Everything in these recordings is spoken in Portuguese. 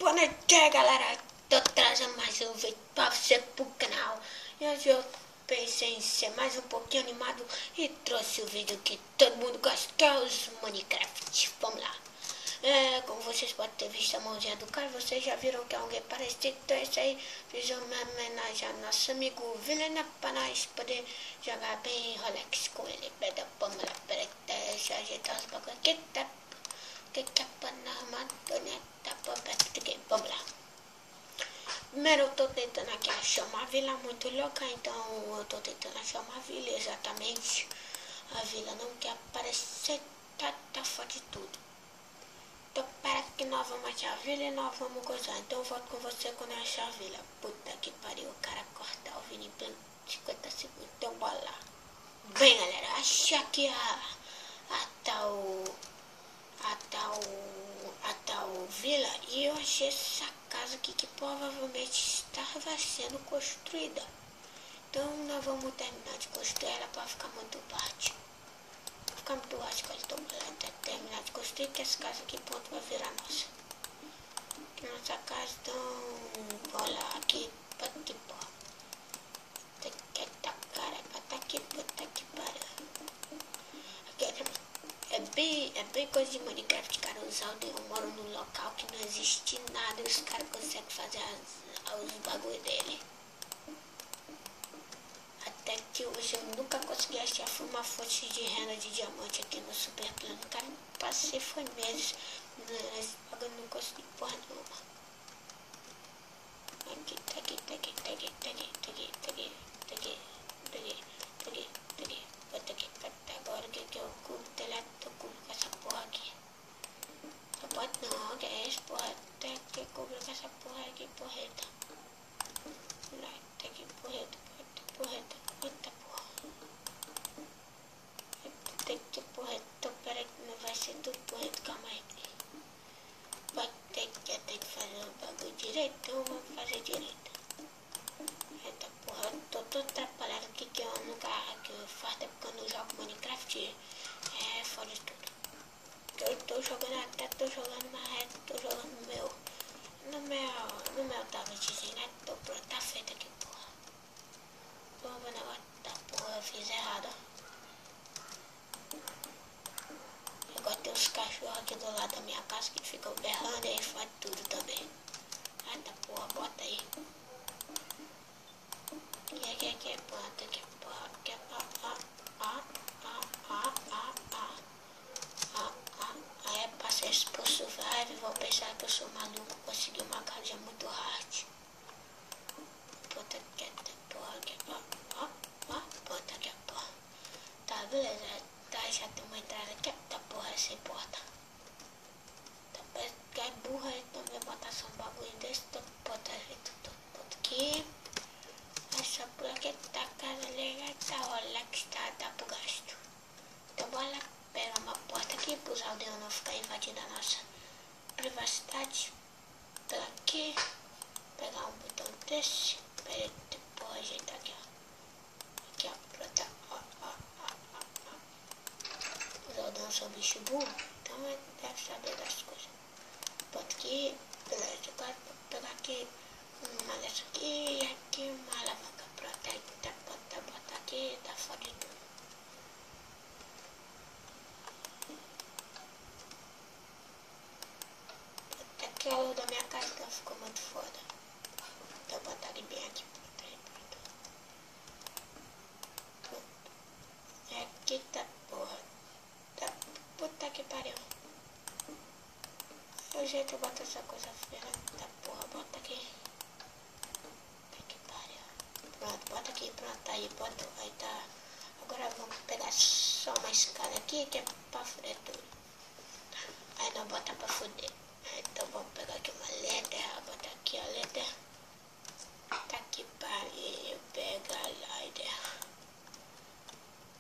Boa noite, galera. Tô trazendo mais um vídeo pra você pro canal. E hoje eu pensei em ser mais um pouquinho animado e trouxe o vídeo que todo mundo gosta, que é os Minecraft. Vamos lá. Como vocês podem ter visto a mãozinha do cara, vocês já viram que é alguém parecido. Então isso aí, fiz uma homenagem ao nosso amigo Vilena pra nós poder jogar bem Rolex com ele. Vamos lá, peraí, deixa eu ajeitar os bagulho aqui, tá? Que tá pra arrumar, né? Tá pra aqui, vamos lá. Primeiro eu tô tentando aqui achar uma vila muito louca, então eu tô tentando achar uma vila exatamente. A vila não quer aparecer, tá fora de tudo. Então para que nós vamos achar a vila e nós vamos gozar. Então eu volto com você quando eu achar a vila. Puta que pariu, o cara cortar o vídeo em pleno 50 segundos, então bora lá. Bem galera, achei aqui a tal vila e eu achei essa casa aqui que provavelmente estava sendo construída. Então nós vamos terminar de construir ela para ficar muito parte. Ficar muito baixo quando estou até terminar de construir, que essa casa aqui pronto vai virar nossa. Aqui nossa casa, então vou lá aqui para que porra. Cara, bota aqui para. É bem coisa de Minecraft, cara. Os aldeões moram num local que não existe nada e os caras conseguem fazer os bagulho dele. Até que hoje eu nunca consegui achar uma fonte de renda de diamante aqui no Super Plano. Cara, passei foi meses nesse bagulho, não consegui porra nenhuma. Aqui. Bota aqui. Agora o que eu cubro o telhado? Eu cubro com essa porra aqui. Só pode não, que é isso, porra. Até que cubro com essa porra aqui, porreta. Até que porreta. Eita porra. Tem que porreta. Então peraí que não vai ser tudo porreta, calma aí. Vai ter que fazer o bagulho direito, então vamos fazer direito. Eita porra, eu tô todo atrapalhado aqui que eu nunca faço, é porque eu não jogo Minecraft, é fora de tudo. Eu tô jogando mas tô jogando no meu tabletzinho, né? Tô pronto, tá feito aqui, porra. Vamos ver o negócio da porra, eu fiz errado. Agora tem uns cachorros aqui do lado da minha casa que ficam berrando e aí faz tudo também. Eita porra, bota aí. Que planta, que porra, que aí passei isso por survive, vou pensar que eu sou maluco, consegui uma casa muito hard. Planta que porra, que planta que porra. Tá, beleza, tá, já tem uma entrada aqui, tá porra, sem porta. Tá, que é burra, então vai botar só um bagulho desse, tô botando aqui. Essa por aqui tá a casa legal, tá Rolex, tá pro gasto. Então bora lá pegar uma porta aqui pros aldeões não ficar invadindo a nossa privacidade. Pela aqui, pegar um botão desse, peraí, porra, ajeitar aqui, ó. Aqui, ó, pronto, ó. Os aldeões são bicho burro, então deve saber das coisas. Bota aqui, beleza, agora vou pegar aqui uma dessa aqui e aqui uma alavanca. Pronto, aí bota aqui, tá fora de tudo. Aqui é o da minha casa que ficou muito foda. Então botar ele bem aqui, pronto. Aqui tá porra. Tá, puta que pariu. O jeito eu boto essa coisa feia, tá porra, bota aqui. Pronto, bota aqui, pronto, aí bota, aí tá. Agora vamos pegar só uma escada aqui que é pra fuder tudo. Aí não bota pra fuder. Então vamos pegar aqui uma letra, bota aqui a letra. Tá aqui pariu, pega a letra.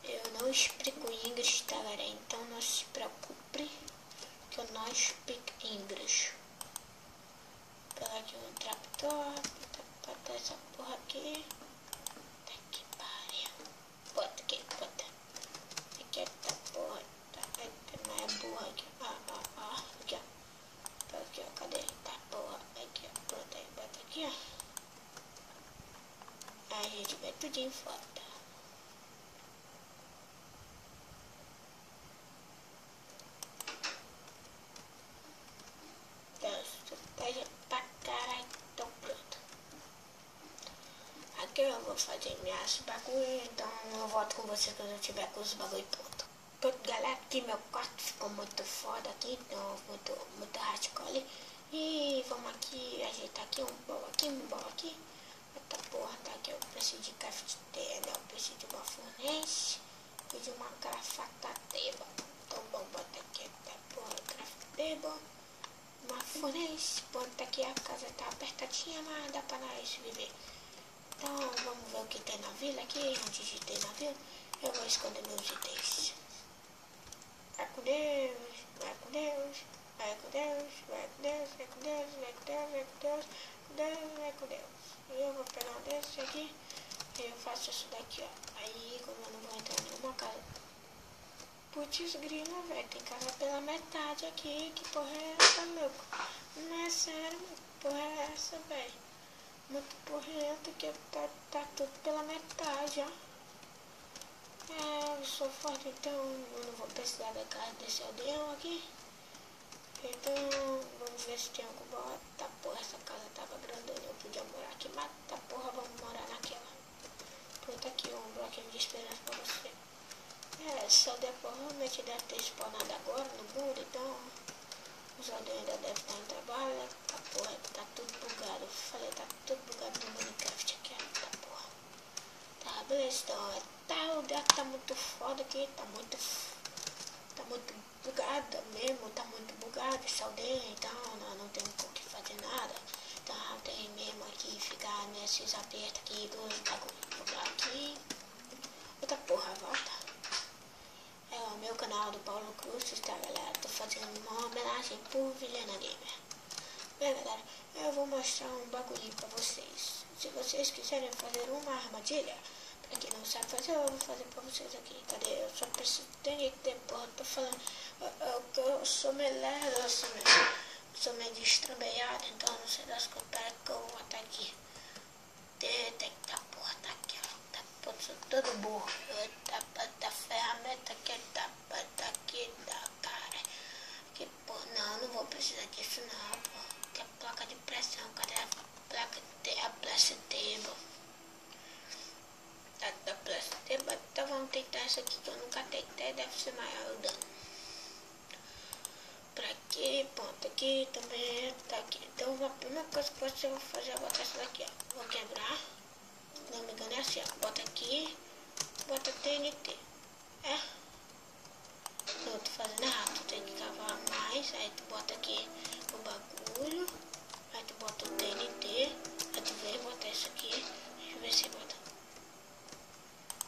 Eu não explico inglês, tá galera? Então não se preocupe que eu não explico inglês. Pegar aqui um traptor, bota essa porra aqui. Bota aqui, bota. Aqui tá porra, tá, não é burra aqui. Aqui, ó. tudo em volta. Pra caralho, tô pronto. Aqui eu vou fazer minhas bagulho, então eu volto com você quando eu tiver com os bagulho pronto. Pronto, galera, aqui meu quarto ficou muito foda aqui, então muito radical ali. E vamos aqui ajeitar aqui um bolo aqui. Outra porra, tá aqui, eu preciso de cafeteira, eu preciso de uma fornece e de uma crafatateba. Então vamos botar aqui, tá porra, crafatateba. Uma fornece, bota aqui, a casa tá apertadinha, mas dá pra nós viver. Então vamos ver o que tem na vila aqui, antes de ter na vila, eu vou esconder meus itens. Vai com Deus, vai com Deus, vai com Deus, vai com Deus, vai com Deus, vai com Deus, vai com Deus, vai com Deus. Eu vou pegar um desses aqui, e eu faço isso daqui, ó. Aí como eu não vou entrar em nenhuma casa. Putz grila, velho, tem casa pela metade aqui, que porra é essa, louco? Não é sério, que porra é essa, velho? Muito porrento que tá tudo pela metade, ó. Eu sou forte, então eu não vou precisar da casa desse aldeão aqui. Então, vamos ver se tem algum bota. Tá, porra, essa casa tava grandona, eu podia morar aqui, mas tá, porra, vamos morar naquela. Pronto, aqui um bloquinho de esperança pra você. Essa aldeia provavelmente deve ter spawnado agora no mundo, então os aldeões ainda devem estar em trabalho. Tá, porra, tá tudo bugado. Eu falei, tá tudo bugado no Minecraft aqui, ó. Tá, porra. Tá, beleza, então, tá, o deck tá muito foda aqui, tá muito bugado mesmo, tá muito bugado essa aldeia, então não tem o que fazer nada. Então tem mesmo aqui, ficar nesses apertos aqui dos bagulho aqui. Outra porra, volta. É o meu canal do Paulo Cruz, tá, galera? Tô fazendo uma homenagem pro Vilhena Gamer. Bem, galera, eu vou mostrar um bagulho pra vocês. Se vocês quiserem fazer uma armadilha, pra quem não sabe fazer, eu vou fazer pra vocês aqui. Cadê? Eu só preciso ter porra, tô falando. Eu sou meio lerdo, eu sou meio destrambelhado, então não sei das coisas. Pera que eu vou botar aqui. Tem que tá, porra, tá aqui, ó. Tá, porra, sou todo burro. Tá ferramenta que tá aqui, tá, cara. Que porra, não vou precisar disso não, porra. Tem a placa de pressão, cadê a placa table? Da placa table, então vamos tentar essa aqui que eu nunca tentei, deve ser maior o dano. Pra aqui, ponto aqui, também tá aqui. Então a primeira coisa que você vai fazer é botar essa daqui, ó. Vou quebrar, não me engano é assim, ó. Bota aqui, bota TNT. Não, tô fazendo errado, tu tem que cavar mais, aí tu bota aqui o bagulho, aí tu bota o TNT, aí tu vem botar isso aqui, deixa eu ver se bota.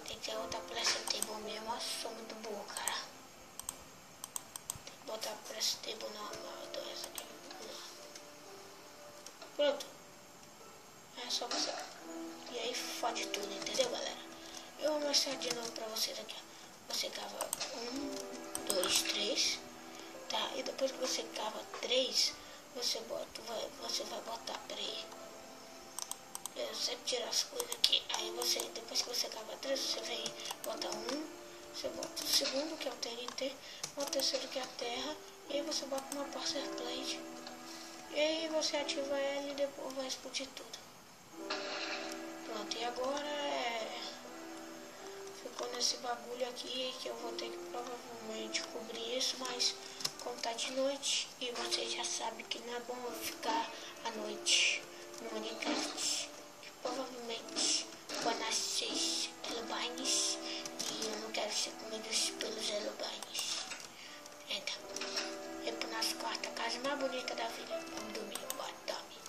Tem que botar pressa table mesmo, eu sou muito burro, cara. Tem que botar pressa table normal, então essa aqui. Pronto. É só você. E aí fode tudo, entendeu, galera? Eu vou mostrar de novo pra vocês aqui, ó. Você cava 1, 2, 3, tá? E depois que você cava 3, você vai botar, peraí. Eu sempre tiro as coisas aqui. Aí depois que você cava 3, você vem botar 1, você bota o segundo, que é o TNT, o terceiro, que é a terra, e aí você bota uma parcel plate. E aí você ativa ela e depois vai explodir tudo. Pronto, e agora ficou nesse bagulho aqui que eu vou ter que provavelmente cobrir isso, mas como tá de noite e vocês já sabem que não é bom eu ficar à noite no Minecraft, provavelmente vai nascer elubines e eu não quero ser comido pelos elubines. Então, é pro nosso quarto, a casa mais bonita da vida. Vamos dormir, bora dormir.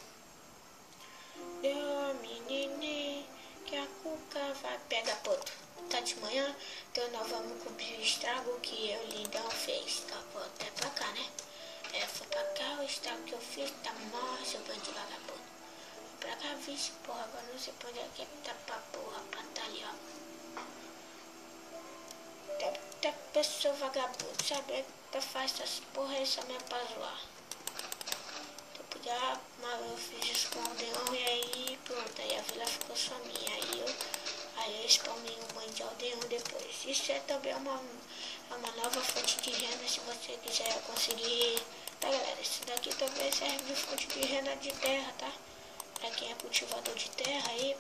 Dorme, neném, que a cuca vai pegar ponto. Tá de manhã, então nós vamos cobrir o estrago que o Lindão fez. Tá, vou até pra cá, né? Foi pra cá o estrago que eu fiz, tá mó, seu bando de vagabundo. Pra cá, vixe, porra, agora não sei pra onde é que tá pra porra, pra tá ali, ó. Tá pessoa vagabundo, sabe? Pra fazer essas porra essa mesmo pra zoar. Eu podia, mas eu fiz isso com o aldeão e aí pronto, aí a vila ficou só minha. Aí eu spawnei um banho de aldeão depois. Isso é também uma nova fonte de renda, se você quiser conseguir. Tá, galera? Isso daqui também serve de fonte de renda de terra, tá? Pra quem é cultivador de terra aí,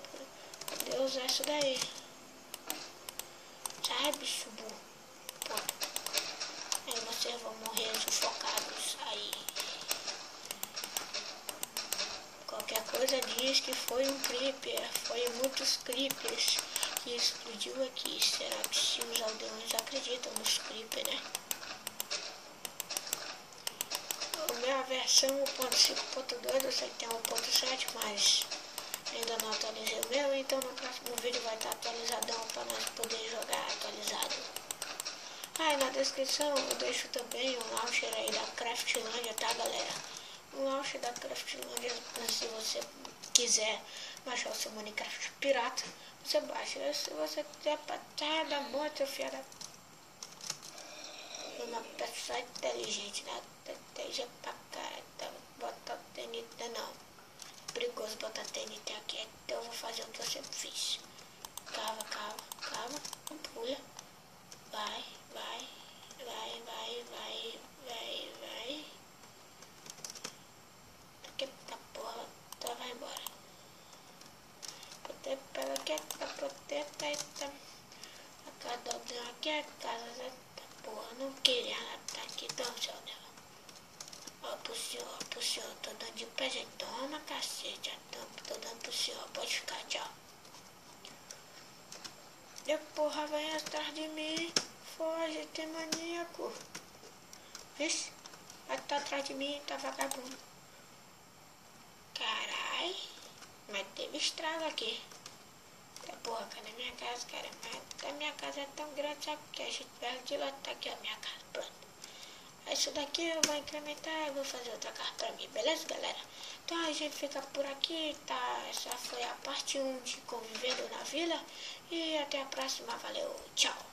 poder usar isso daí. Sai, bicho burro. Pronto. Aí vocês vão morrer sufocados aí. Qualquer coisa diz que foi um creeper. Foi muitos creepers que explodiu aqui. Será que se os aldeões acreditam nos creepers, né? A minha versão 1.5.2, eu sei que tem 1.7, mas ainda não atualizei o meu, então no próximo vídeo vai estar atualizadão para nós poder jogar atualizado. Ah, e na descrição eu deixo também um launcher aí da Craftlandia, tá, galera? Um launcher da Craftlandia, se você quiser baixar o seu Minecraft pirata, você baixa. Se você quiser patar da moto, filha da... Uma pessoa inteligente, né? Inteligente pra caralho, botar TNT não. Perigoso botar TNT aqui, então eu vou fazer o que eu sempre fiz. Calma, não pula. Vai. Eita porra, então vai embora. Pega quieta, proteta, eita. A cada aldeão aqui é casa, eita porra, não queria estar aqui, dá um céu dela. Ó, pro senhor, tô dando de presente, toma cacete, tô dando pro senhor, pode ficar, tchau. E porra, vem atrás de mim, foge, tem maníaco. Vixe, vai estar atrás de mim, tá vagabundo. Carai, mas teve estrago aqui. Tá porra, cadê minha casa, cara? Mas a minha casa é tão grande, sabe que a gente perde de lá, tá aqui a minha casa, pronto. Isso daqui eu vou incrementar e vou fazer outra casa pra mim, beleza, galera? Então a gente fica por aqui, tá? Essa foi a parte 1 de Convivendo na Vila. E até a próxima, valeu, tchau!